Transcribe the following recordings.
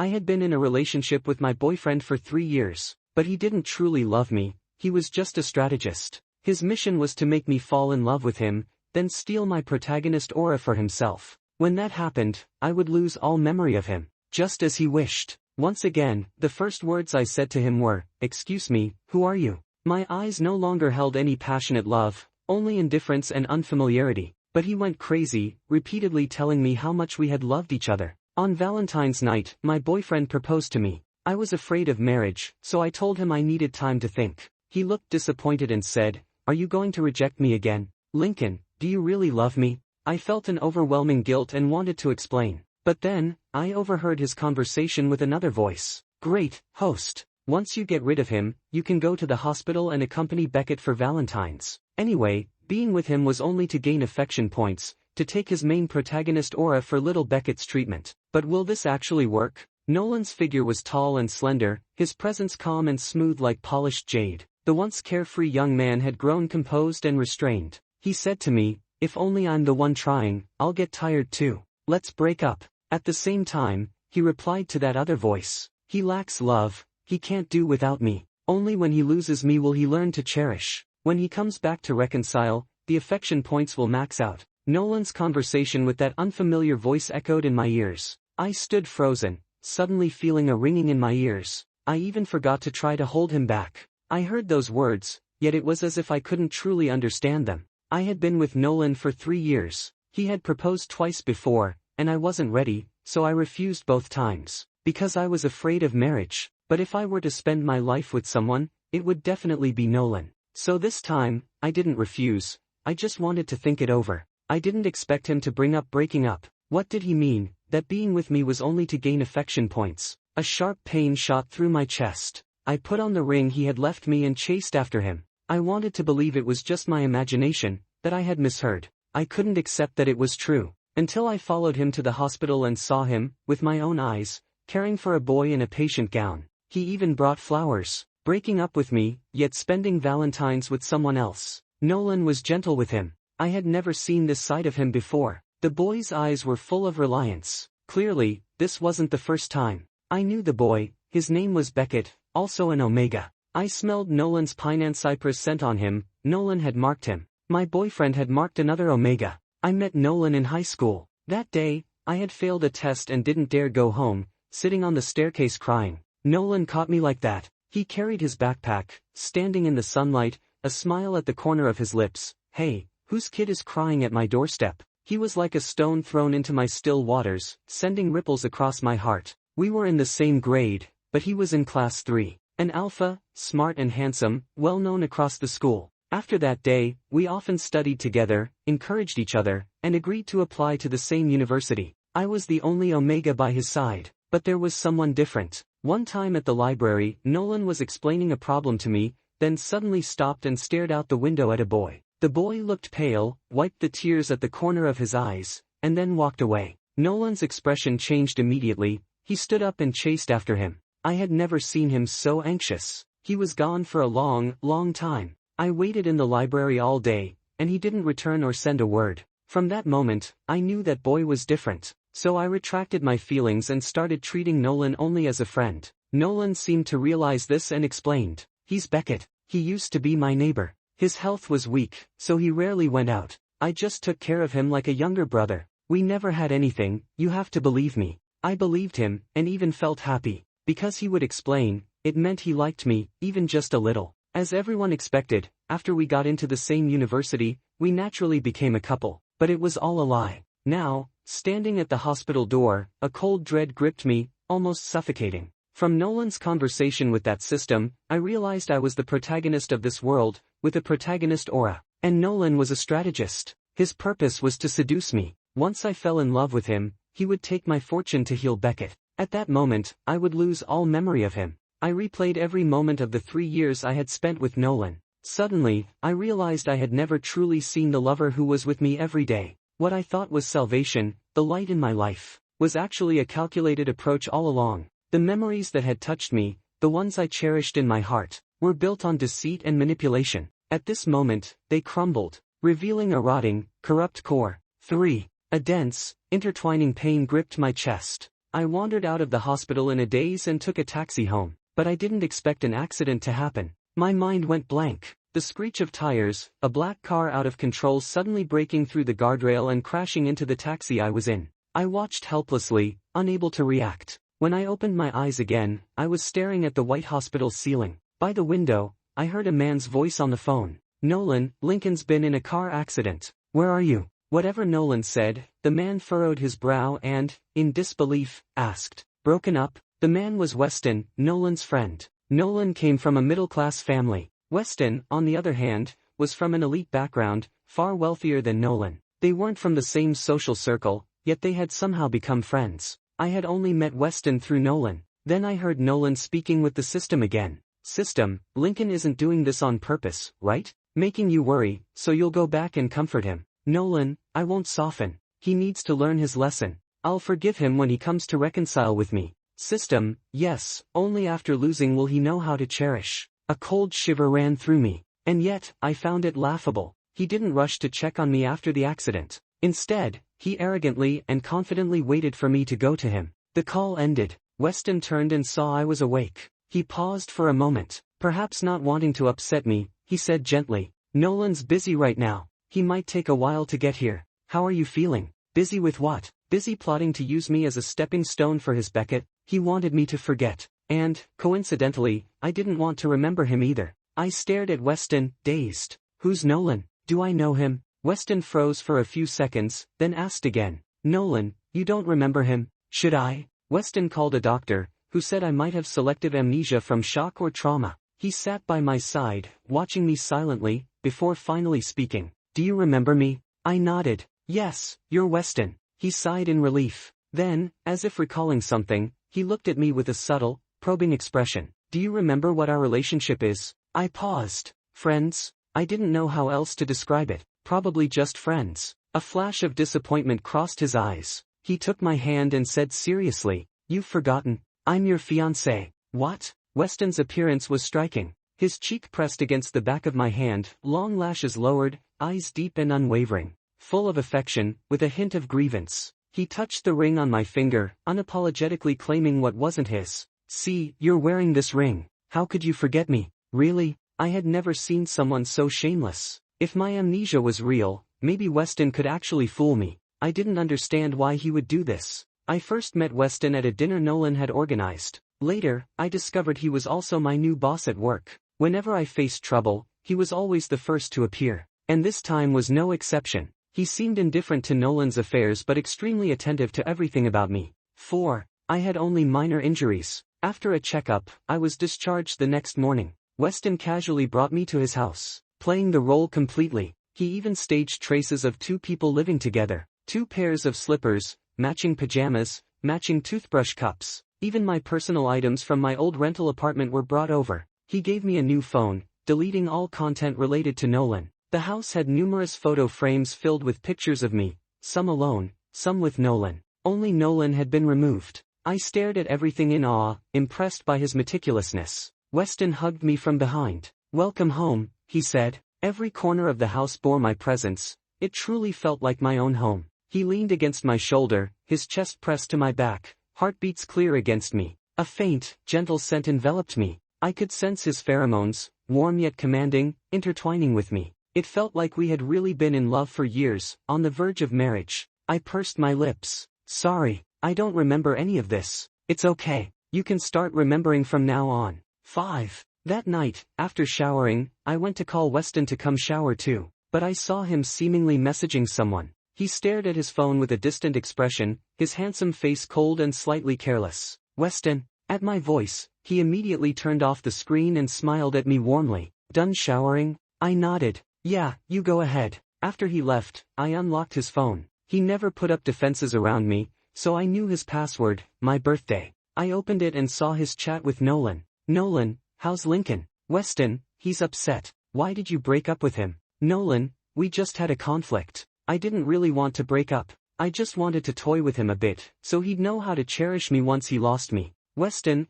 I had been in a relationship with my boyfriend for 3 years, but he didn't truly love me, he was just a strategist. His mission was to make me fall in love with him, then steal my protagonist aura for himself. When that happened, I would lose all memory of him, just as he wished. Once again, the first words I said to him were, "Excuse me, who are you?" My eyes no longer held any passionate love, only indifference and unfamiliarity, but he went crazy, repeatedly telling me how much we had loved each other. On Valentine's night, my boyfriend proposed to me. I was afraid of marriage, so I told him I needed time to think. He looked disappointed and said, "Are you going to reject me again? Lincoln, do you really love me?" I felt an overwhelming guilt and wanted to explain. But then, I overheard his conversation with another voice. "Great, host. Once you get rid of him, you can go to the hospital and accompany Beckett for Valentine's." Anyway, being with him was only to gain affection points, to take his main protagonist aura for little Beckett's treatment. But will this actually work? Nolan's figure was tall and slender, his presence calm and smooth like polished jade. The once carefree young man had grown composed and restrained. He said to me, "If only I'm the one trying, I'll get tired too. Let's break up." At the same time, he replied to that other voice, "He lacks love, he can't do without me. Only when he loses me will he learn to cherish. When he comes back to reconcile, the affection points will max out." Nolan's conversation with that unfamiliar voice echoed in my ears. I stood frozen, suddenly feeling a ringing in my ears. I even forgot to try to hold him back. I heard those words, yet it was as if I couldn't truly understand them. I had been with Nolan for 3 years. He had proposed twice before, and I wasn't ready, so I refused both times. Because I was afraid of marriage. But if I were to spend my life with someone, it would definitely be Nolan. So this time, I didn't refuse, I just wanted to think it over. I didn't expect him to bring up breaking up. What did he mean, that being with me was only to gain affection points? A sharp pain shot through my chest. I put on the ring he had left me and chased after him. I wanted to believe it was just my imagination, that I had misheard. I couldn't accept that it was true. Until I followed him to the hospital and saw him, with my own eyes, caring for a boy in a patient gown. He even brought flowers. Breaking up with me, yet spending Valentine's with someone else. Nolan was gentle with him. I had never seen this side of him before. The boy's eyes were full of reliance. Clearly, this wasn't the first time. I knew the boy, his name was Beckett, also an Omega. I smelled Nolan's pine and cypress scent on him. Nolan had marked him. My boyfriend had marked another Omega. I met Nolan in high school. That day, I had failed a test and didn't dare go home, sitting on the staircase crying. Nolan caught me like that. He carried his backpack, standing in the sunlight, a smile at the corner of his lips. "Hey, whose kid is crying at my doorstep?" He was like a stone thrown into my still waters, sending ripples across my heart. We were in the same grade, but he was in class 3. An alpha, smart and handsome, well known across the school. After that day, we often studied together, encouraged each other, and agreed to apply to the same university. I was the only Omega by his side, but there was someone different. One time at the library, Nolan was explaining a problem to me, then suddenly stopped and stared out the window at a boy. The boy looked pale, wiped the tears at the corner of his eyes, and then walked away. Nolan's expression changed immediately. He stood up and chased after him. I had never seen him so anxious. He was gone for a long, long time. I waited in the library all day, and he didn't return or send a word. From that moment, I knew that boy was different. So I retracted my feelings and started treating Nolan only as a friend. Nolan seemed to realize this and explained, "He's Beckett. He used to be my neighbor. His health was weak, so he rarely went out. I just took care of him like a younger brother. We never had anything, you have to believe me." I believed him, and even felt happy. Because he would explain, it meant he liked me, even just a little. As everyone expected, after we got into the same university, we naturally became a couple. But it was all a lie. Now, standing at the hospital door, a cold dread gripped me, almost suffocating. From Nolan's conversation with that system, I realized I was the protagonist of this world, with a protagonist aura. And Nolan was a strategist. His purpose was to seduce me. Once I fell in love with him, he would take my fortune to heal Beckett. At that moment, I would lose all memory of him. I replayed every moment of the 3 years I had spent with Nolan. Suddenly, I realized I had never truly seen the lover who was with me every day. What I thought was salvation, the light in my life, was actually a calculated approach all along. The memories that had touched me, the ones I cherished in my heart, were built on deceit and manipulation. At this moment, they crumbled, revealing a rotting, corrupt core. 3. A dense, intertwining pain gripped my chest. I wandered out of the hospital in a daze and took a taxi home, but I didn't expect an accident to happen. My mind went blank. The screech of tires, a black car out of control suddenly breaking through the guardrail and crashing into the taxi I was in. I watched helplessly, unable to react. When I opened my eyes again, I was staring at the white hospital ceiling. By the window, I heard a man's voice on the phone. "Nolan, Lincoln's been in a car accident. Where are you?" Whatever Nolan said, the man furrowed his brow and, in disbelief, asked, "Broken up?" The man was Weston, Nolan's friend. Nolan came from a middle-class family. Weston, on the other hand, was from an elite background, far wealthier than Nolan. They weren't from the same social circle, yet they had somehow become friends. I had only met Weston through Nolan. Then I heard Nolan speaking with the system again. "System, Lincoln isn't doing this on purpose, right? Making you worry, so you'll go back and comfort him." "Nolan, I won't soften. He needs to learn his lesson. I'll forgive him when he comes to reconcile with me." "System, yes, only after losing will he know how to cherish." A cold shiver ran through me. And yet, I found it laughable. He didn't rush to check on me after the accident. Instead, he arrogantly and confidently waited for me to go to him. The call ended. Weston turned and saw I was awake. He paused for a moment. Perhaps not wanting to upset me, he said gently, "Nolan's busy right now. He might take a while to get here. How are you feeling?" "Busy with what?" "Busy plotting to use me as a stepping stone for his Beckett. He wanted me to forget. And, coincidentally, I didn't want to remember him either." I stared at Weston, dazed. "Who's Nolan? Do I know him?" Weston froze for a few seconds, then asked again. "Nolan, you don't remember him? Should I?" Weston called a doctor, who said I might have selective amnesia from shock or trauma. He sat by my side, watching me silently, before finally speaking. "Do you remember me?" I nodded. "Yes, you're Weston." He sighed in relief. Then, as if recalling something, he looked at me with a subtle, probing expression. "Do you remember what our relationship is?" I paused. "Friends?" I didn't know how else to describe it. Probably just friends. A flash of disappointment crossed his eyes. He took my hand and said seriously, "You've forgotten. I'm your fiancé." "What?" Weston's appearance was striking. His cheek pressed against the back of my hand, long lashes lowered, eyes deep and unwavering. Full of affection, with a hint of grievance. He touched the ring on my finger, unapologetically claiming what wasn't his. "See, you're wearing this ring. How could you forget me?" Really? I had never seen someone so shameless. If my amnesia was real, maybe Weston could actually fool me. I didn't understand why he would do this. I first met Weston at a dinner Nolan had organized. Later, I discovered he was also my new boss at work. Whenever I faced trouble, he was always the first to appear. And this time was no exception. He seemed indifferent to Nolan's affairs but extremely attentive to everything about me. 4. I had only minor injuries. After a checkup, I was discharged the next morning. Weston casually brought me to his house, playing the role completely. He even staged traces of two people living together. 2 pairs of slippers, matching pajamas, matching toothbrush cups. Even my personal items from my old rental apartment were brought over. He gave me a new phone, deleting all content related to Nolan. The house had numerous photo frames filled with pictures of me, some alone, some with Nolan. Only Nolan had been removed. I stared at everything in awe, impressed by his meticulousness. Weston hugged me from behind. "Welcome home," he said. Every corner of the house bore my presence. It truly felt like my own home. He leaned against my shoulder, his chest pressed to my back, heartbeats clear against me. A faint, gentle scent enveloped me. I could sense his pheromones, warm yet commanding, intertwining with me. It felt like we had really been in love for years, on the verge of marriage. I pursed my lips. "Sorry, I don't remember any of this." "It's okay. You can start remembering from now on." 5. That night, after showering, I went to call Weston to come shower too. But I saw him seemingly messaging someone. He stared at his phone with a distant expression, his handsome face cold and slightly careless. "Weston?" At my voice, he immediately turned off the screen and smiled at me warmly. "Done showering?" I nodded. "Yeah, you go ahead." After he left, I unlocked his phone. He never put up defenses around me, so I knew his password, my birthday. I opened it and saw his chat with Nolan. "Nolan, how's Lincoln?" "Weston, he's upset." "Why did you break up with him?" "Nolan, we just had a conflict. I didn't really want to break up. I just wanted to toy with him a bit, so he'd know how to cherish me once he lost me." "Weston,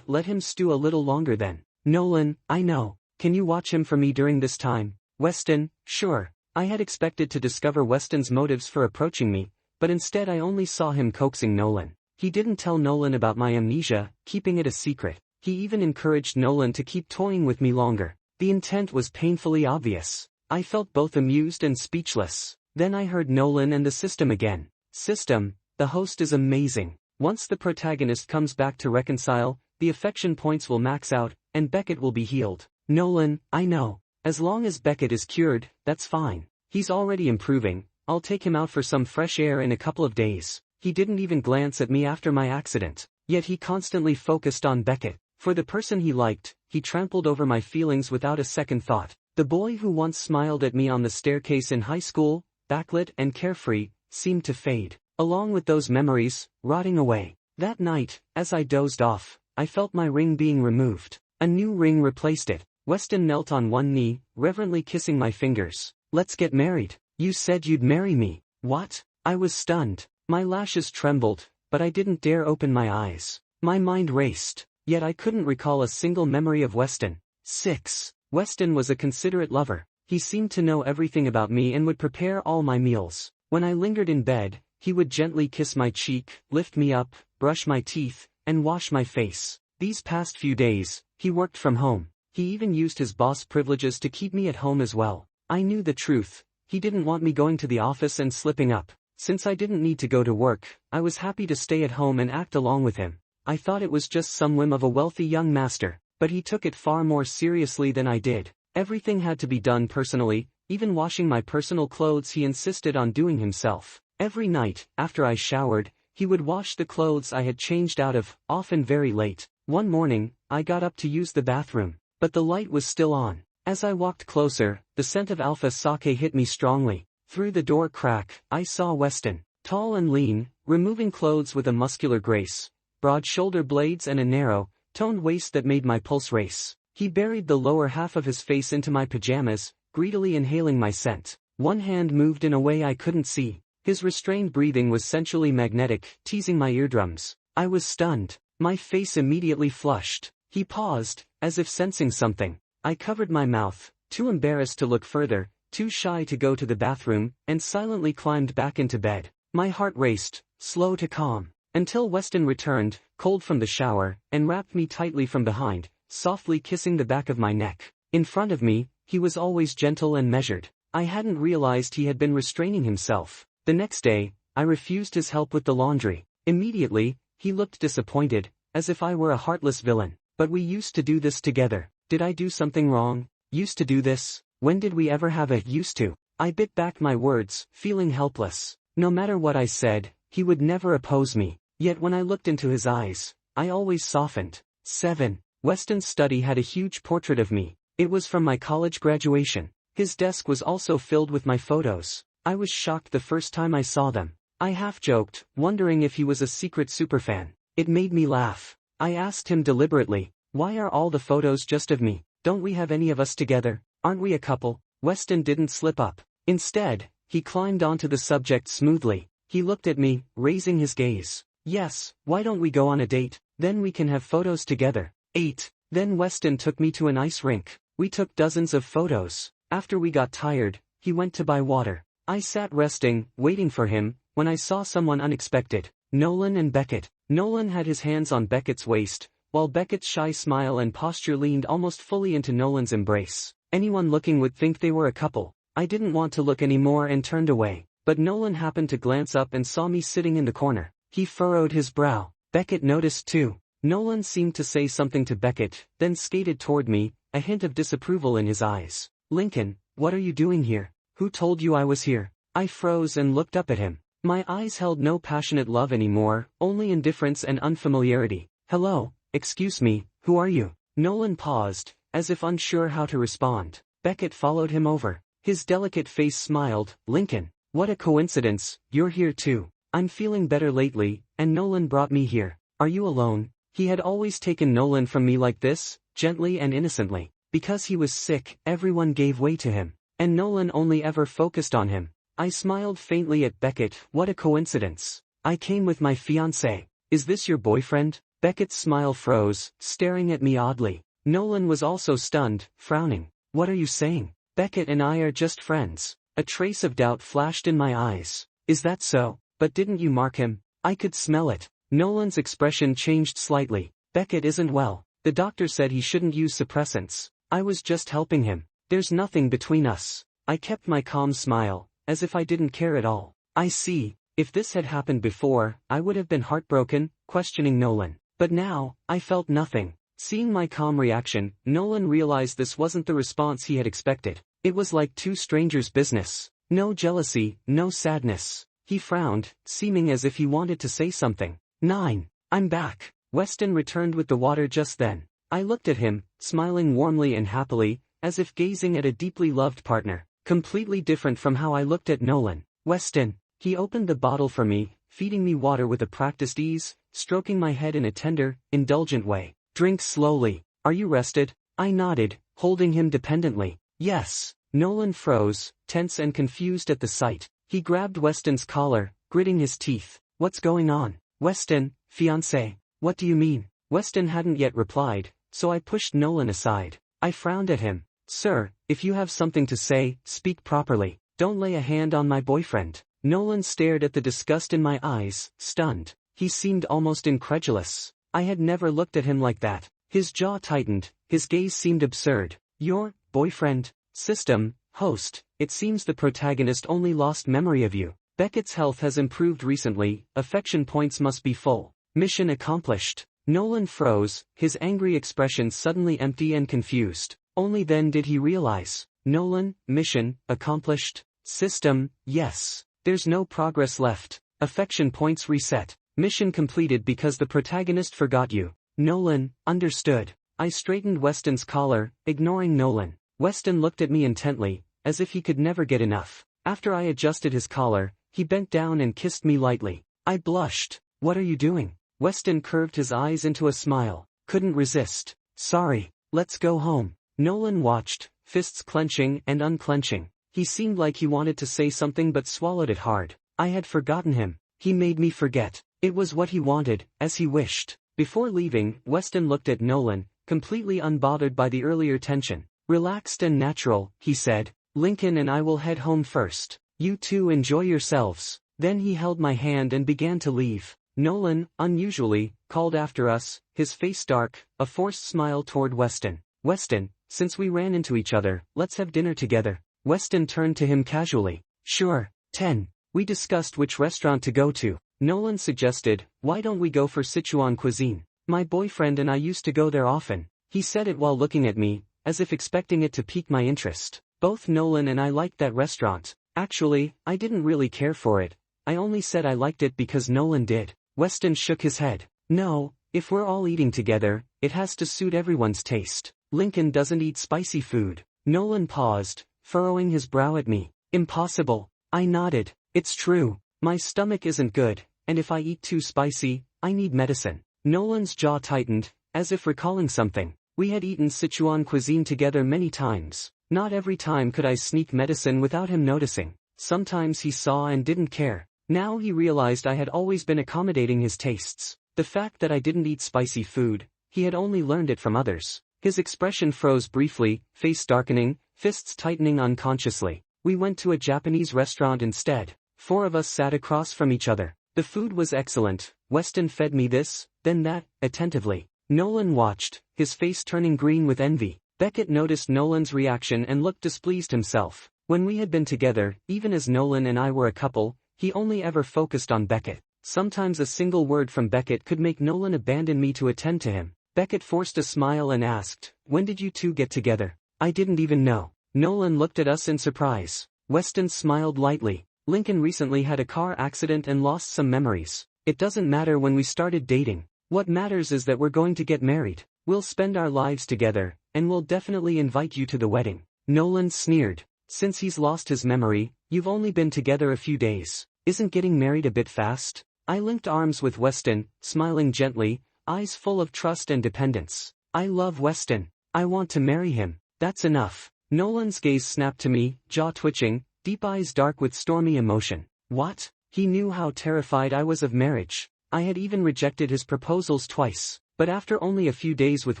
let him stew a little longer then." "Nolan, I know. Can you watch him for me during this time?" "Weston, sure." I had expected to discover Weston's motives for approaching me, but instead I only saw him coaxing Nolan. He didn't tell Nolan about my amnesia, keeping it a secret. He even encouraged Nolan to keep toying with me longer. The intent was painfully obvious. I felt both amused and speechless. Then I heard Nolan and the system again. System, the host is amazing. Once the protagonist comes back to reconcile, the affection points will max out, and Beckett will be healed. Nolan, I know. As long as Beckett is cured, that's fine. He's already improving. I'll take him out for some fresh air in a couple of days. He didn't even glance at me after my accident. Yet he constantly focused on Beckett. For the person he liked, he trampled over my feelings without a second thought. The boy who once smiled at me on the staircase in high school, backlit and carefree, seemed to fade. Along with those memories, rotting away. That night, as I dozed off, I felt my ring being removed. A new ring replaced it. Weston knelt on one knee, reverently kissing my fingers. Let's get married. You said you'd marry me. What? I was stunned. My lashes trembled, but I didn't dare open my eyes. My mind raced, yet I couldn't recall a single memory of Weston. 6. Weston was a considerate lover. He seemed to know everything about me and would prepare all my meals. When I lingered in bed, he would gently kiss my cheek, lift me up, brush my teeth, and wash my face. These past few days, he worked from home. He even used his boss privileges to keep me at home as well. I knew the truth. He didn't want me going to the office and slipping up. Since I didn't need to go to work, I was happy to stay at home and act along with him. I thought it was just some whim of a wealthy young master, but he took it far more seriously than I did. Everything had to be done personally, even washing my personal clothes he insisted on doing himself. Every night, after I showered, he would wash the clothes I had changed out of, often very late. One morning, I got up to use the bathroom, but the light was still on. As I walked closer, the scent of alpha sake hit me strongly. Through the door crack, I saw Weston, tall and lean, removing clothes with a muscular grace, broad shoulder blades and a narrow, toned waist that made my pulse race. He buried the lower half of his face into my pajamas, greedily inhaling my scent. One hand moved in a way I couldn't see. His restrained breathing was sensually magnetic, teasing my eardrums. I was stunned. My face immediately flushed. He paused, as if sensing something. I covered my mouth, too embarrassed to look further, too shy to go to the bathroom, and silently climbed back into bed. My heart raced, slow to calm, until Weston returned, cold from the shower, and wrapped me tightly from behind, softly kissing the back of my neck. In front of me, he was always gentle and measured. I hadn't realized he had been restraining himself. The next day, I refused his help with the laundry. Immediately, he looked disappointed, as if I were a heartless villain. But we used to do this together. Did I do something wrong? Used to do this? When did we ever have a used to? I bit back my words, feeling helpless. No matter what I said, he would never oppose me. Yet when I looked into his eyes, I always softened. 7. Weston's study had a huge portrait of me. It was from my college graduation. His desk was also filled with my photos. I was shocked the first time I saw them. I half joked, wondering if he was a secret superfan. It made me laugh. I asked him deliberately, "Why are all the photos just of me? Don't we have any of us together? Aren't we a couple?" Weston didn't slip up. Instead, he climbed onto the subject smoothly. He looked at me, raising his gaze. "Yes, why don't we go on a date? Then we can have photos together." 8. Then Weston took me to an ice rink. We took dozens of photos. After we got tired, he went to buy water. I sat resting, waiting for him, when I saw someone unexpected. Nolan and Beckett. Nolan had his hands on Beckett's waist, while Beckett's shy smile and posture leaned almost fully into Nolan's embrace. Anyone looking would think they were a couple. I didn't want to look anymore and turned away, but Nolan happened to glance up and saw me sitting in the corner. He furrowed his brow. Beckett noticed too. Nolan seemed to say something to Beckett, then skated toward me, a hint of disapproval in his eyes. "Lincoln, what are you doing here? Who told you I was here?" I froze and looked up at him. My eyes held no passionate love anymore, only indifference and unfamiliarity. "Hello, excuse me, who are you?" Nolan paused, as if unsure how to respond. Beckett followed him over. His delicate face smiled. "Lincoln, what a coincidence, you're here too. I'm feeling better lately, and Nolan brought me here. Are you alone?" He had always taken Nolan from me like this, gently and innocently. Because he was sick, everyone gave way to him, and Nolan only ever focused on him. I smiled faintly at Beckett. "What a coincidence. I came with my fiancé. Is this your boyfriend?" Beckett's smile froze, staring at me oddly. Nolan was also stunned, frowning. "What are you saying? Beckett and I are just friends." A trace of doubt flashed in my eyes. "Is that so? But didn't you mark him?" I could smell it. Nolan's expression changed slightly. Beckett isn't well. The doctor said he shouldn't use suppressants. I was just helping him. There's nothing between us. I kept my calm smile, as if I didn't care at all. I see. If this had happened before, I would have been heartbroken, questioning Nolan. But now, I felt nothing. Seeing my calm reaction, Nolan realized this wasn't the response he had expected. It was like two strangers' business. No jealousy, no sadness. He frowned, seeming as if he wanted to say something. 9. I'm back. Weston returned with the water just then. I looked at him, smiling warmly and happily, as if gazing at a deeply loved partner. Completely different from how I looked at Nolan. Weston. He opened the bottle for me, feeding me water with a practiced ease, stroking my head in a tender, indulgent way. Drink slowly. Are you rested? I nodded, holding him dependently. Yes. Nolan froze, tense and confused at the sight. He grabbed Weston's collar, gritting his teeth. What's going on? Weston, fiancé. What do you mean? Weston hadn't yet replied, so I pushed Nolan aside. I frowned at him. Sir, if you have something to say, speak properly. Don't lay a hand on my boyfriend. Nolan stared at the disgust in my eyes, stunned. He seemed almost incredulous. I had never looked at him like that. His jaw tightened, his gaze seemed absurd. Your boyfriend? System, host, it seems the protagonist only lost memory of you. Beckett's health has improved recently, affection points must be full. Mission accomplished. Nolan froze, his angry expression suddenly empty and confused. Only then did he realize. Nolan, mission, accomplished. System, yes. There's no progress left. Affection points reset. Mission completed because the protagonist forgot you. Nolan, understood. I straightened Weston's collar, ignoring Nolan. Weston looked at me intently, as if he could never get enough. After I adjusted his collar, he bent down and kissed me lightly. I blushed. What are you doing? Weston curved his eyes into a smile. Couldn't resist. Sorry. Let's go home. Nolan watched, fists clenching and unclenching. He seemed like he wanted to say something but swallowed it hard. I had forgotten him. He made me forget. It was what he wanted, as he wished. Before leaving, Weston looked at Nolan, completely unbothered by the earlier tension. Relaxed and natural, he said. Lincoln and I will head home first. You two enjoy yourselves. Then he held my hand and began to leave. Nolan, unusually, called after us, his face dark, a forced smile toward Weston. Weston, since we ran into each other, let's have dinner together. Weston turned to him casually. Sure. 10. We discussed which restaurant to go to. Nolan suggested, why don't we go for Sichuan cuisine? My boyfriend and I used to go there often. He said it while looking at me, as if expecting it to pique my interest. Both Nolan and I liked that restaurant. Actually, I didn't really care for it. I only said I liked it because Nolan did. Weston shook his head. No, if we're all eating together, it has to suit everyone's taste. Lincoln doesn't eat spicy food. Nolan paused, furrowing his brow at me. Impossible. I nodded. It's true. My stomach isn't good, and if I eat too spicy, I need medicine. Nolan's jaw tightened, as if recalling something. We had eaten Sichuan cuisine together many times. Not every time could I sneak medicine without him noticing. Sometimes he saw and didn't care. Now he realized I had always been accommodating his tastes. The fact that I didn't eat spicy food, he had only learned it from others. His expression froze briefly, face darkening, fists tightening unconsciously. We went to a Japanese restaurant instead. 4 of us sat across from each other. The food was excellent. Weston fed me this, then that, attentively. Nolan watched, his face turning green with envy. Beckett noticed Nolan's reaction and looked displeased himself. When we had been together, even as Nolan and I were a couple, he only ever focused on Beckett. Sometimes a single word from Beckett could make Nolan abandon me to attend to him. Beckett forced a smile and asked, when did you two get together? I didn't even know. Nolan looked at us in surprise. Weston smiled lightly. Lincoln recently had a car accident and lost some memories. It doesn't matter when we started dating. What matters is that we're going to get married. We'll spend our lives together, and we'll definitely invite you to the wedding. Nolan sneered. Since he's lost his memory, you've only been together a few days. Isn't getting married a bit fast? I linked arms with Weston, smiling gently, eyes full of trust and dependence. I love Weston. I want to marry him. That's enough. Nolan's gaze snapped to me, jaw twitching, deep eyes dark with stormy emotion. What? He knew how terrified I was of marriage. I had even rejected his proposals twice, but after only a few days with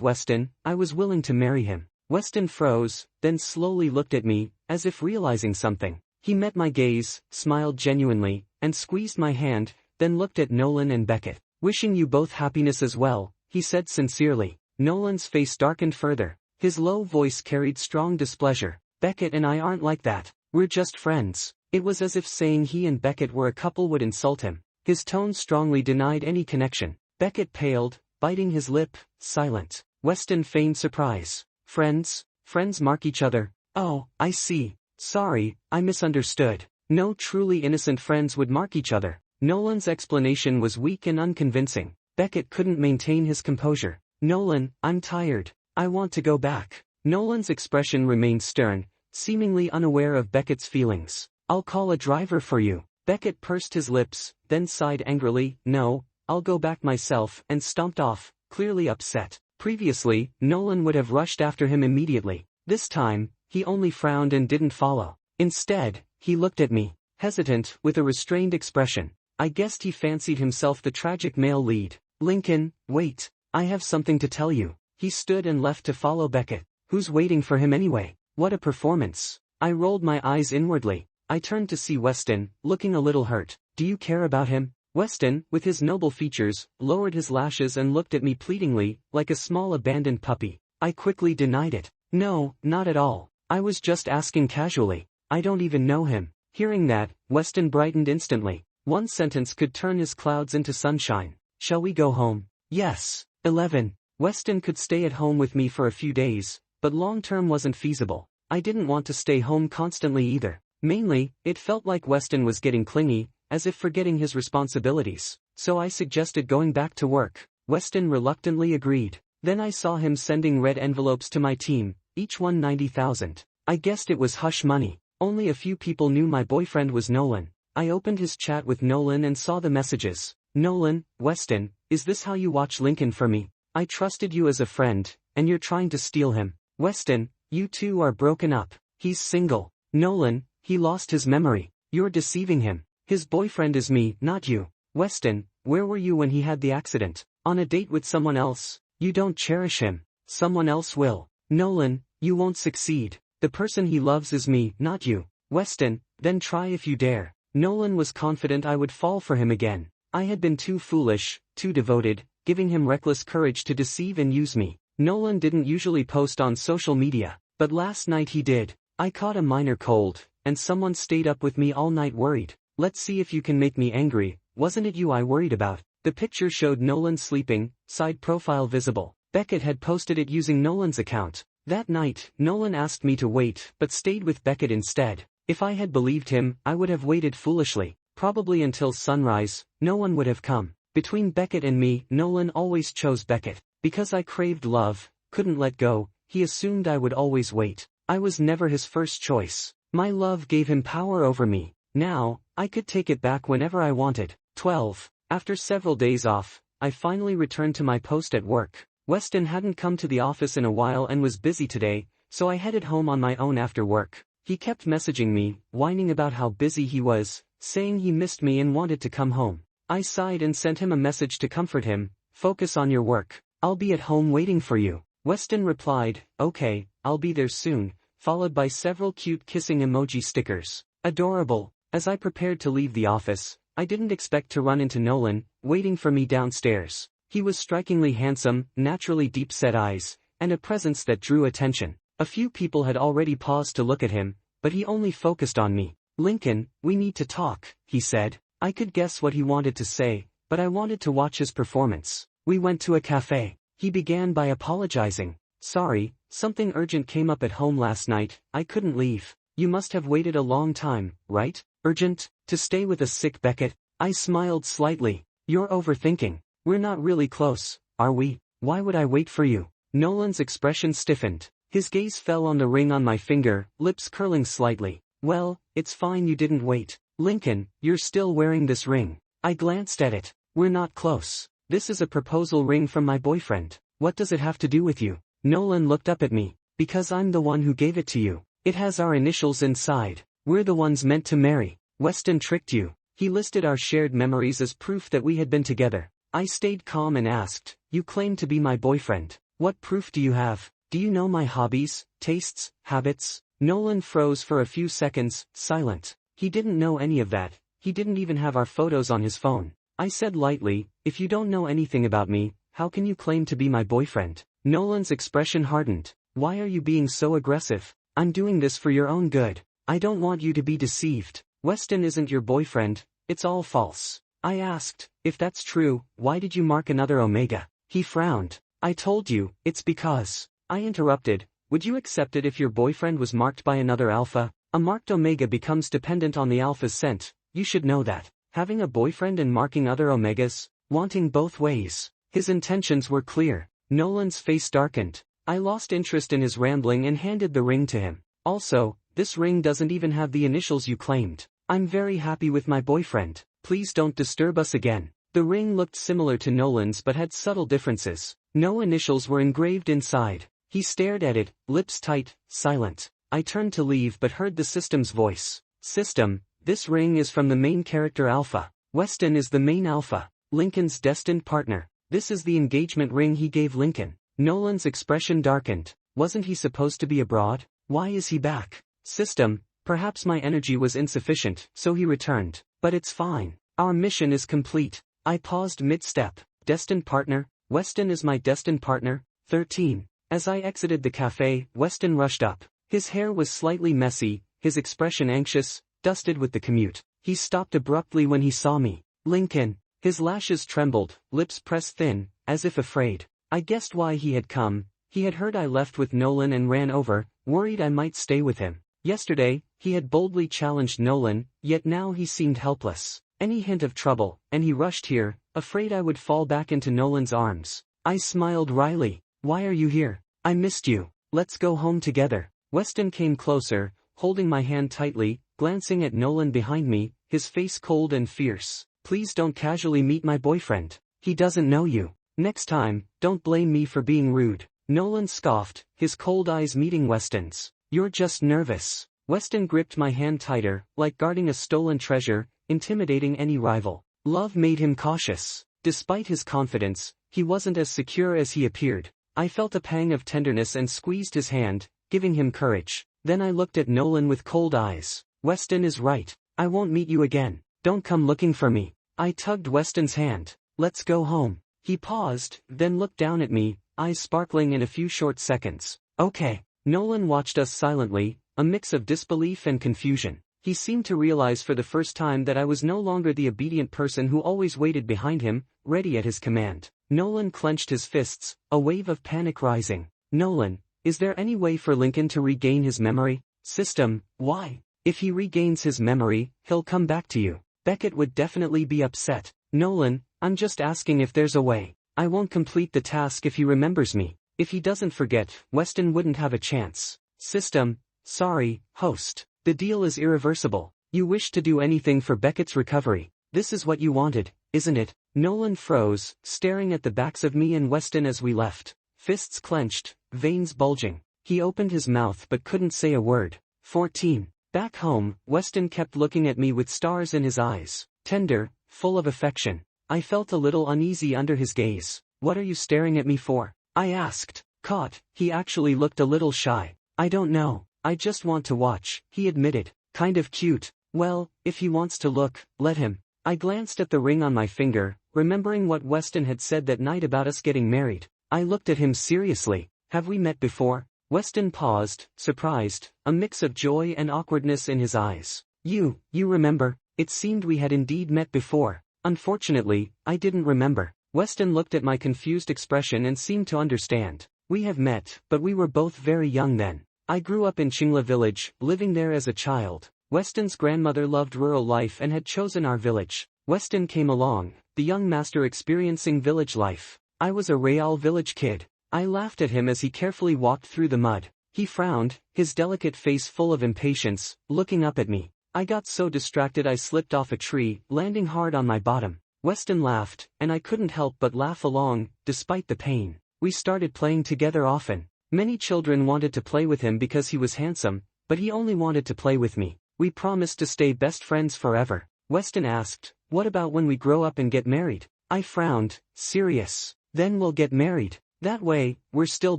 Weston, I was willing to marry him. Weston froze, then slowly looked at me, as if realizing something. He met my gaze, smiled genuinely, and squeezed my hand, then looked at Nolan and Beckett. Wishing you both happiness as well, he said sincerely. Nolan's face darkened further. His low voice carried strong displeasure. Beckett and I aren't like that. We're just friends. It was as if saying he and Beckett were a couple would insult him. His tone strongly denied any connection. Beckett paled, biting his lip, silent. Weston feigned surprise. Friends? Friends mark each other? Oh, I see. Sorry, I misunderstood. No truly innocent friends would mark each other. Nolan's explanation was weak and unconvincing. Beckett couldn't maintain his composure. Nolan, I'm tired. I want to go back. Nolan's expression remained stern, seemingly unaware of Beckett's feelings. I'll call a driver for you. Beckett pursed his lips, then sighed angrily. No, I'll go back myself, and stomped off, clearly upset. Previously, Nolan would have rushed after him immediately. This time, he only frowned and didn't follow. Instead, he looked at me, hesitant, with a restrained expression. I guessed he fancied himself the tragic male lead. Lincoln, wait, I have something to tell you. He stood and left to follow Beckett. Who's waiting for him anyway? What a performance. I rolled my eyes inwardly. I turned to see Weston, looking a little hurt. Do you care about him? Weston, with his noble features, lowered his lashes and looked at me pleadingly, like a small abandoned puppy. I quickly denied it. No, not at all. I was just asking casually. I don't even know him. Hearing that, Weston brightened instantly. One sentence could turn his clouds into sunshine. Shall we go home? Yes. 11. Weston could stay at home with me for a few days, but long-term wasn't feasible. I didn't want to stay home constantly either. Mainly, it felt like Weston was getting clingy, as if forgetting his responsibilities. So I suggested going back to work. Weston reluctantly agreed. Then I saw him sending red envelopes to my team, each one 90,000. I guessed it was hush money. Only a few people knew my boyfriend was Nolan. I opened his chat with Nolan and saw the messages. Nolan, Weston, is this how you watch Lincoln for me? I trusted you as a friend, and you're trying to steal him. Weston, you two are broken up. He's single. Nolan, he lost his memory. You're deceiving him. His boyfriend is me, not you. Weston, where were you when he had the accident? On a date with someone else? You don't cherish him. Someone else will. Nolan, you won't succeed. The person he loves is me, not you. Weston, then try if you dare. Nolan was confident I would fall for him again. I had been too foolish, too devoted, giving him reckless courage to deceive and use me. Nolan didn't usually post on social media, but last night he did. I caught a minor cold, and someone stayed up with me all night worried. Let's see if you can make me angry. Wasn't it you I worried about? The picture showed Nolan sleeping, side profile visible. Beckett had posted it using Nolan's account. That night, Nolan asked me to wait, but stayed with Beckett instead. If I had believed him, I would have waited foolishly. Probably until sunrise, no one would have come. Between Beckett and me, Nolan always chose Beckett. Because I craved love, couldn't let go, he assumed I would always wait. I was never his first choice. My love gave him power over me. Now, I could take it back whenever I wanted. 12. After several days off, I finally returned to my post at work. Weston hadn't come to the office in a while and was busy today, so I headed home on my own after work. He kept messaging me, whining about how busy he was, saying he missed me and wanted to come home. I sighed and sent him a message to comfort him. Focus on your work. I'll be at home waiting for you. Weston replied, okay, I'll be there soon, followed by several cute kissing emoji stickers. Adorable. As I prepared to leave the office, I didn't expect to run into Nolan, waiting for me downstairs. He was strikingly handsome, naturally deep-set eyes, and a presence that drew attention. A few people had already paused to look at him, but he only focused on me. Lincoln, we need to talk, he said. I could guess what he wanted to say, but I wanted to watch his performance. We went to a cafe. He began by apologizing. Sorry, something urgent came up at home last night, I couldn't leave. You must have waited a long time, right? Urgent? To stay with a sick Beckett? I smiled slightly. You're overthinking. We're not really close, are we? Why would I wait for you? Nolan's expression stiffened. His gaze fell on the ring on my finger, lips curling slightly. Well, it's fine you didn't wait. Lincoln, you're still wearing this ring. I glanced at it. We're not close. This is a proposal ring from my boyfriend. What does it have to do with you? Nolan looked up at me. Because I'm the one who gave it to you. It has our initials inside. We're the ones meant to marry. Weston tricked you. He listed our shared memories as proof that we had been together. I stayed calm and asked, you claim to be my boyfriend. What proof do you have? Do you know my hobbies, tastes, habits? Nolan froze for a few seconds, silent. He didn't know any of that. He didn't even have our photos on his phone. I said lightly, if you don't know anything about me, how can you claim to be my boyfriend? Nolan's expression hardened. Why are you being so aggressive? I'm doing this for your own good. I don't want you to be deceived. Weston isn't your boyfriend, it's all false. I asked, if that's true, why did you mark another Omega? He frowned. I told you, it's because. I interrupted, would you accept it if your boyfriend was marked by another Alpha? A marked Omega becomes dependent on the Alpha's scent, you should know that. Having a boyfriend and marking other Omegas, wanting both ways. His intentions were clear. Nolan's face darkened. I lost interest in his rambling and handed the ring to him. Also, this ring doesn't even have the initials you claimed. I'm very happy with my boyfriend. Please don't disturb us again. The ring looked similar to Nolan's but had subtle differences. No initials were engraved inside. He stared at it, lips tight, silent. I turned to leave but heard the system's voice. System, this ring is from the main character Alpha. Weston is the main Alpha, Lincoln's destined partner. This is the engagement ring he gave Lincoln. Nolan's expression darkened. Wasn't he supposed to be abroad? Why is he back? System, perhaps my energy was insufficient, so he returned. But it's fine. Our mission is complete. I paused mid-step. Destined partner? Weston is my destined partner. 13. As I exited the cafe, Weston rushed up. His hair was slightly messy, his expression anxious, dusted with the commute. He stopped abruptly when he saw me. Lincoln. His lashes trembled, lips pressed thin, as if afraid. I guessed why he had come. He had heard I left with Nolan and ran over, worried I might stay with him. Yesterday, he had boldly challenged Nolan, yet now he seemed helpless. Any hint of trouble, and he rushed here, afraid I would fall back into Nolan's arms. I smiled wryly. Why are you here? I missed you. Let's go home together. Weston came closer, holding my hand tightly, glancing at Nolan behind me, his face cold and fierce. Please don't casually meet my boyfriend. He doesn't know you. Next time, don't blame me for being rude. Nolan scoffed, his cold eyes meeting Weston's. You're just nervous. Weston gripped my hand tighter, like guarding a stolen treasure, intimidating any rival. Love made him cautious. Despite his confidence, he wasn't as secure as he appeared. I felt a pang of tenderness and squeezed his hand, giving him courage. Then I looked at Nolan with cold eyes. Weston is right. I won't meet you again. Don't come looking for me. I tugged Weston's hand. Let's go home. He paused, then looked down at me, eyes sparkling in a few short seconds. Okay. Nolan watched us silently, a mix of disbelief and confusion. He seemed to realize for the first time that I was no longer the obedient person who always waited behind him, ready at his command. Nolan clenched his fists, a wave of panic rising. Nolan, is there any way for Lincoln to regain his memory? System, why? If he regains his memory, he'll come back to you. Beckett would definitely be upset. Nolan, I'm just asking if there's a way. I won't complete the task if he remembers me. If he doesn't forget, Weston wouldn't have a chance. System, sorry, host. The deal is irreversible. You wish to do anything for Beckett's recovery. This is what you wanted, isn't it? Nolan froze, staring at the backs of me and Weston as we left. Fists clenched, veins bulging. He opened his mouth but couldn't say a word. 14. Back home, Weston kept looking at me with stars in his eyes. Tender, full of affection. I felt a little uneasy under his gaze. What are you staring at me for? I asked. Caught, he actually looked a little shy. I don't know. I just want to watch, he admitted. Kind of cute. Well, if he wants to look, let him. I glanced at the ring on my finger, remembering what Weston had said that night about us getting married. I looked at him seriously. Have we met before? Weston paused, surprised, a mix of joy and awkwardness in his eyes. You remember? It seemed we had indeed met before. Unfortunately, I didn't remember. Weston looked at my confused expression and seemed to understand. We have met, but we were both very young then. I grew up in Chingla village, living there as a child. Weston's grandmother loved rural life and had chosen our village. Weston came along, the young master experiencing village life. I was a Real village kid. I laughed at him as he carefully walked through the mud. He frowned, his delicate face full of impatience, looking up at me. I got so distracted I slipped off a tree, landing hard on my bottom. Weston laughed, and I couldn't help but laugh along, despite the pain. We started playing together often. Many children wanted to play with him because he was handsome, but he only wanted to play with me. We promised to stay best friends forever. Weston asked, what about when we grow up and get married? I frowned, serious. Then we'll get married. That way, we're still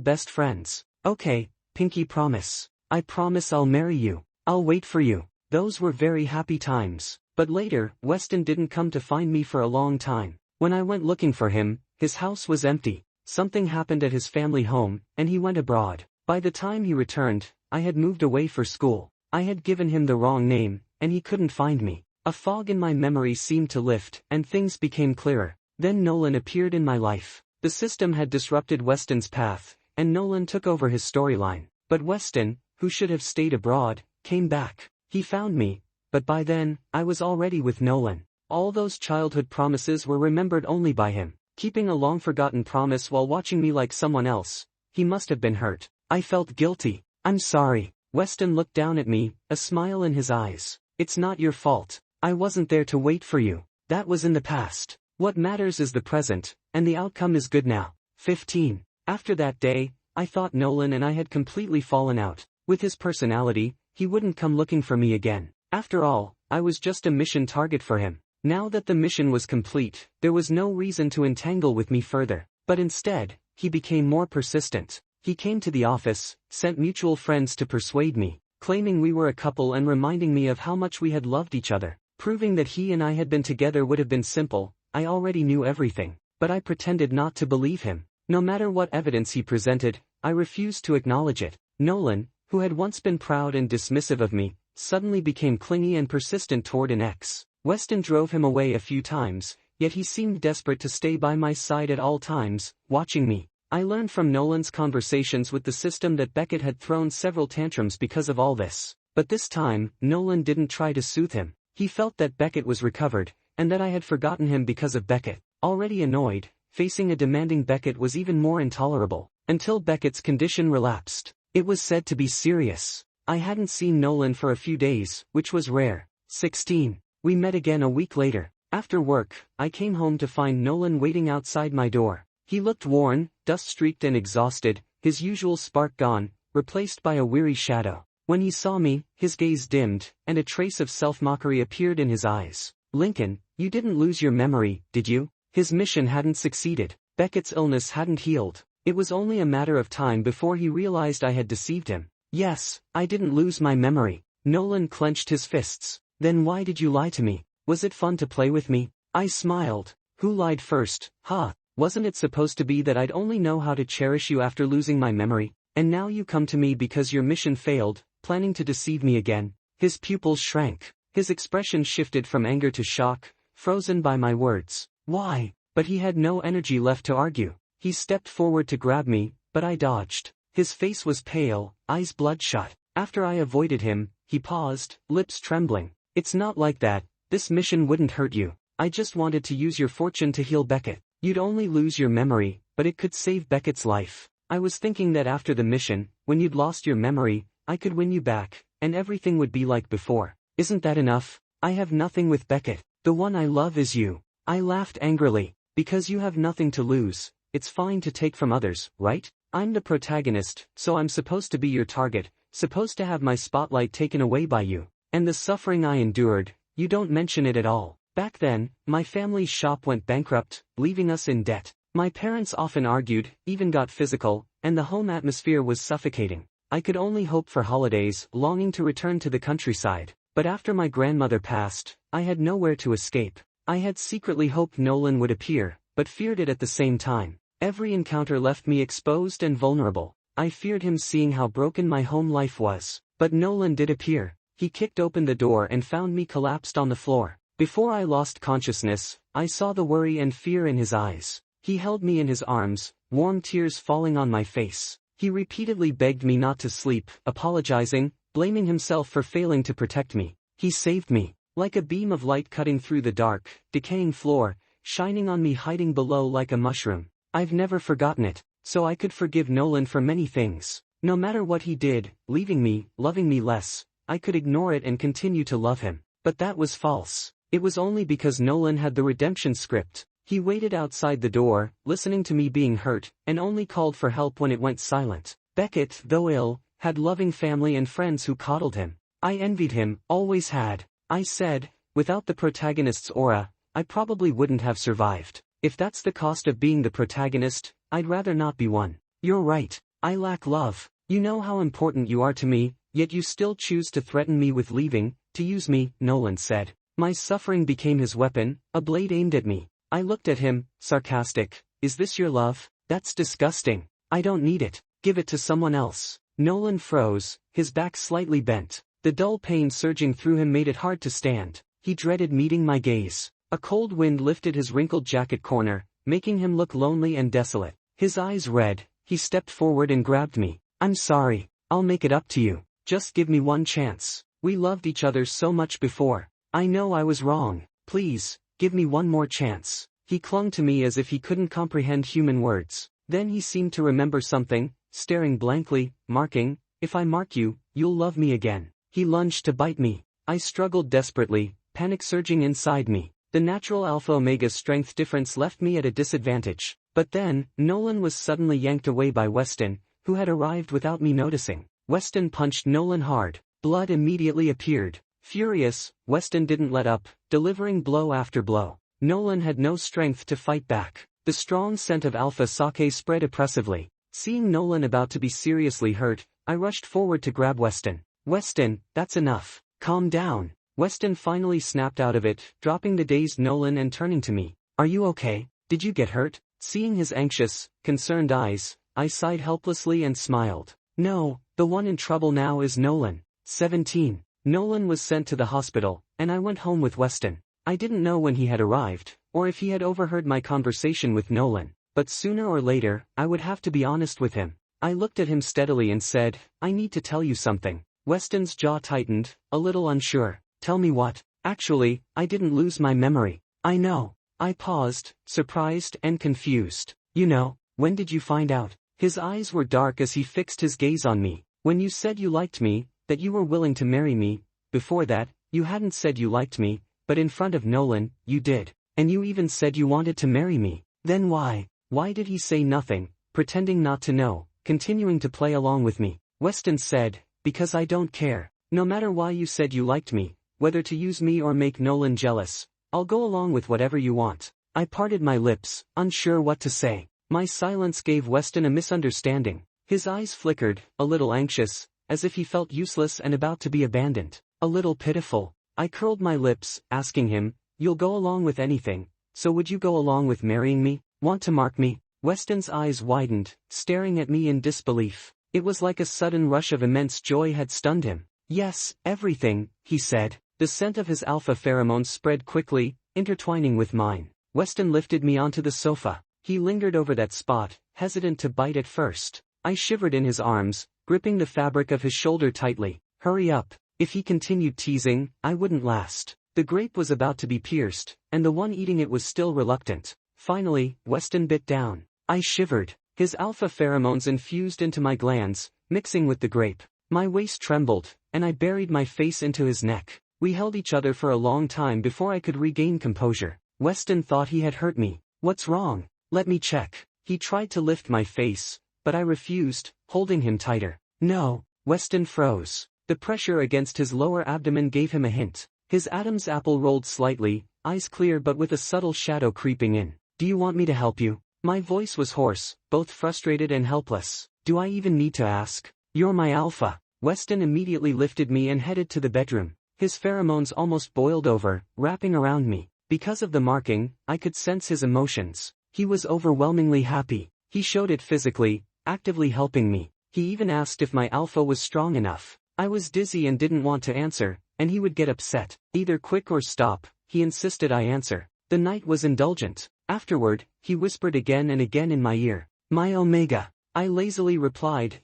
best friends. Okay, pinky promise. I promise I'll marry you. I'll wait for you. Those were very happy times. But later, Weston didn't come to find me for a long time. When I went looking for him, his house was empty. Something happened at his family home, and he went abroad. By the time he returned, I had moved away for school. I had given him the wrong name, and he couldn't find me. A fog in my memory seemed to lift, and things became clearer. Then Nolan appeared in my life. The system had disrupted Weston's path, and Nolan took over his storyline. But Weston, who should have stayed abroad, came back. He found me, but by then, I was already with Nolan. All those childhood promises were remembered only by him. Keeping a long-forgotten promise while watching me like someone else. He must have been hurt. I felt guilty. I'm sorry. Weston looked down at me, a smile in his eyes. It's not your fault. I wasn't there to wait for you. That was in the past. What matters is the present, and the outcome is good now. 15. After that day, I thought Nolan and I had completely fallen out. With his personality, he wouldn't come looking for me again. After all, I was just a mission target for him. Now that the mission was complete, there was no reason to entangle with me further. But instead, he became more persistent. He came to the office, sent mutual friends to persuade me, claiming we were a couple and reminding me of how much we had loved each other. Proving that he and I had been together would have been simple. I already knew everything, but I pretended not to believe him. No matter what evidence he presented, I refused to acknowledge it. Nolan, who had once been proud and dismissive of me, suddenly became clingy and persistent toward an ex. Weston drove him away a few times, yet he seemed desperate to stay by my side at all times, watching me. I learned from Nolan's conversations with the system that Beckett had thrown several tantrums because of all this. But this time, Nolan didn't try to soothe him. He felt that Beckett was recovered, and that I had forgotten him because of Beckett. Already annoyed, facing a demanding Beckett was even more intolerable, until Beckett's condition relapsed. It was said to be serious. I hadn't seen Nolan for a few days, which was rare. 16. We met again a week later. After work, I came home to find Nolan waiting outside my door. He looked worn, dust-streaked and exhausted, his usual spark gone, replaced by a weary shadow. When he saw me, his gaze dimmed, and a trace of self-mockery appeared in his eyes. Lincoln, you didn't lose your memory, did you? His mission hadn't succeeded. Beckett's illness hadn't healed. It was only a matter of time before he realized I had deceived him. Yes, I didn't lose my memory. Nolan clenched his fists. Then why did you lie to me? Was it fun to play with me? I smiled. Who lied first? Huh? Wasn't it supposed to be that I'd only know how to cherish you after losing my memory? And now you come to me because your mission failed, planning to deceive me again. His pupils shrank. His expression shifted from anger to shock, frozen by my words. Why? But he had no energy left to argue. He stepped forward to grab me, but I dodged. His face was pale, eyes bloodshot. After I avoided him, he paused, lips trembling. It's not like that. This mission wouldn't hurt you. I just wanted to use your fortune to heal Beckett. You'd only lose your memory, but it could save Beckett's life. I was thinking that after the mission, when you'd lost your memory, I could win you back, and everything would be like before. Isn't that enough? I have nothing with Beckett. The one I love is you. I laughed angrily. Because you have nothing to lose, it's fine to take from others, right? I'm the protagonist, so I'm supposed to be your target, supposed to have my spotlight taken away by you. And the suffering I endured, you don't mention it at all. Back then, my family's shop went bankrupt, leaving us in debt. My parents often argued, even got physical, and the home atmosphere was suffocating. I could only hope for holidays, longing to return to the countryside. But after my grandmother passed, I had nowhere to escape. I had secretly hoped Nolan would appear, but feared it at the same time. Every encounter left me exposed and vulnerable. I feared him seeing how broken my home life was. But Nolan did appear. He kicked open the door and found me collapsed on the floor. Before I lost consciousness, I saw the worry and fear in his eyes. He held me in his arms, warm tears falling on my face. He repeatedly begged me not to sleep, apologizing, blaming himself for failing to protect me. He saved me. Like a beam of light cutting through the dark, decaying floor, shining on me hiding below like a mushroom. I've never forgotten it, so I could forgive Nolan for many things. No matter what he did, leaving me, loving me less, I could ignore it and continue to love him. But that was false. It was only because Nolan had the redemption script. He waited outside the door, listening to me being hurt, and only called for help when it went silent. Beckett, though ill, had loving family and friends who coddled him. I envied him, always had. I said, without the protagonist's aura, I probably wouldn't have survived. If that's the cost of being the protagonist, I'd rather not be one. You're right. I lack love. You know how important you are to me, yet you still choose to threaten me with leaving, to use me, Nolan said. My suffering became his weapon, a blade aimed at me. I looked at him, sarcastic. Is this your love? That's disgusting. I don't need it. Give it to someone else. Nolan froze, his back slightly bent. The dull pain surging through him made it hard to stand. He dreaded meeting my gaze. A cold wind lifted his wrinkled jacket corner, making him look lonely and desolate. His eyes red, he stepped forward and grabbed me. I'm sorry. I'll make it up to you. Just give me one chance. We loved each other so much before. I know I was wrong. Please, give me one more chance. He clung to me as if he couldn't comprehend human words. Then he seemed to remember something, staring blankly, marking, if I mark you, you'll love me again. He lunged to bite me. I struggled desperately, panic surging inside me. The natural alpha-omega strength difference left me at a disadvantage. But then, Nolan was suddenly yanked away by Weston, who had arrived without me noticing. Weston punched Nolan hard. Blood immediately appeared. Furious, Weston didn't let up, delivering blow after blow. Nolan had no strength to fight back. The strong scent of alpha sake spread oppressively. Seeing Nolan about to be seriously hurt, I rushed forward to grab Weston. Weston, that's enough. Calm down. Weston finally snapped out of it, dropping the dazed Nolan and turning to me. Are you okay? Did you get hurt? Seeing his anxious, concerned eyes, I sighed helplessly and smiled. No, the one in trouble now is Nolan. 17. Nolan was sent to the hospital, and I went home with Weston. I didn't know when he had arrived, or if he had overheard my conversation with Nolan, but sooner or later, I would have to be honest with him. I looked at him steadily and said, I need to tell you something. Weston's jaw tightened, a little unsure. Tell me what? Actually, I didn't lose my memory. I know. I paused, surprised and confused. You know, when did you find out? His eyes were dark as he fixed his gaze on me. When you said you liked me, that you were willing to marry me. Before that, you hadn't said you liked me, but in front of Nolan, you did. And you even said you wanted to marry me. Then why? Why did he say nothing, pretending not to know, continuing to play along with me? Weston said, because I don't care. No matter why you said you liked me, whether to use me or make Nolan jealous, I'll go along with whatever you want. I parted my lips, unsure what to say. My silence gave Weston a misunderstanding. His eyes flickered, a little anxious, as if he felt useless and about to be abandoned. A little pitiful. I curled my lips, asking him, you'll go along with anything, so would you go along with marrying me? Want to mark me? Weston's eyes widened, staring at me in disbelief. It was like a sudden rush of immense joy had stunned him. Yes, everything, he said. The scent of his alpha pheromones spread quickly, intertwining with mine. Weston lifted me onto the sofa. He lingered over that spot, hesitant to bite at first. I shivered in his arms, gripping the fabric of his shoulder tightly. Hurry up. If he continued teasing, I wouldn't last. The grape was about to be pierced, and the one eating it was still reluctant. Finally, Weston bit down. I shivered. His alpha pheromones infused into my glands, mixing with the grape. My waist trembled, and I buried my face into his neck. We held each other for a long time before I could regain composure. Weston thought he had hurt me. What's wrong? Let me check. He tried to lift my face, but I refused, holding him tighter. No. Weston froze. The pressure against his lower abdomen gave him a hint. His Adam's apple rolled slightly, eyes clear but with a subtle shadow creeping in. Do you want me to help you? My voice was hoarse, both frustrated and helpless. Do I even need to ask? You're my alpha. Weston immediately lifted me and headed to the bedroom. His pheromones almost boiled over, wrapping around me. Because of the marking, I could sense his emotions. He was overwhelmingly happy. He showed it physically, actively helping me. He even asked if my alpha was strong enough. I was dizzy and didn't want to answer, and he would get upset. Either quick or stop, he insisted I answer. The night was indulgent. Afterward, he whispered again and again in my ear. My Omega. I lazily replied,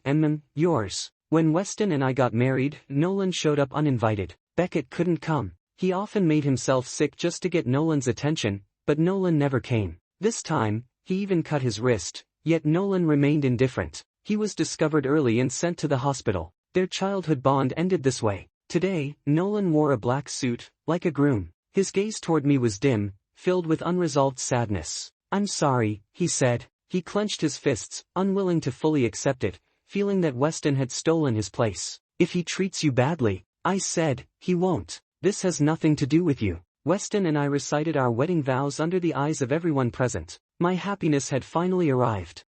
yours. When Weston and I got married, Nolan showed up uninvited. Beckett couldn't come. He often made himself sick just to get Nolan's attention, but Nolan never came. This time, he even cut his wrist, yet Nolan remained indifferent. He was discovered early and sent to the hospital. Their childhood bond ended this way. Today, Nolan wore a black suit, like a groom. His gaze toward me was dim, filled with unresolved sadness. I'm sorry, he said. He clenched his fists, unwilling to fully accept it, feeling that Weston had stolen his place. If he treats you badly, I said, he won't. This has nothing to do with you. Weston and I recited our wedding vows under the eyes of everyone present. My happiness had finally arrived.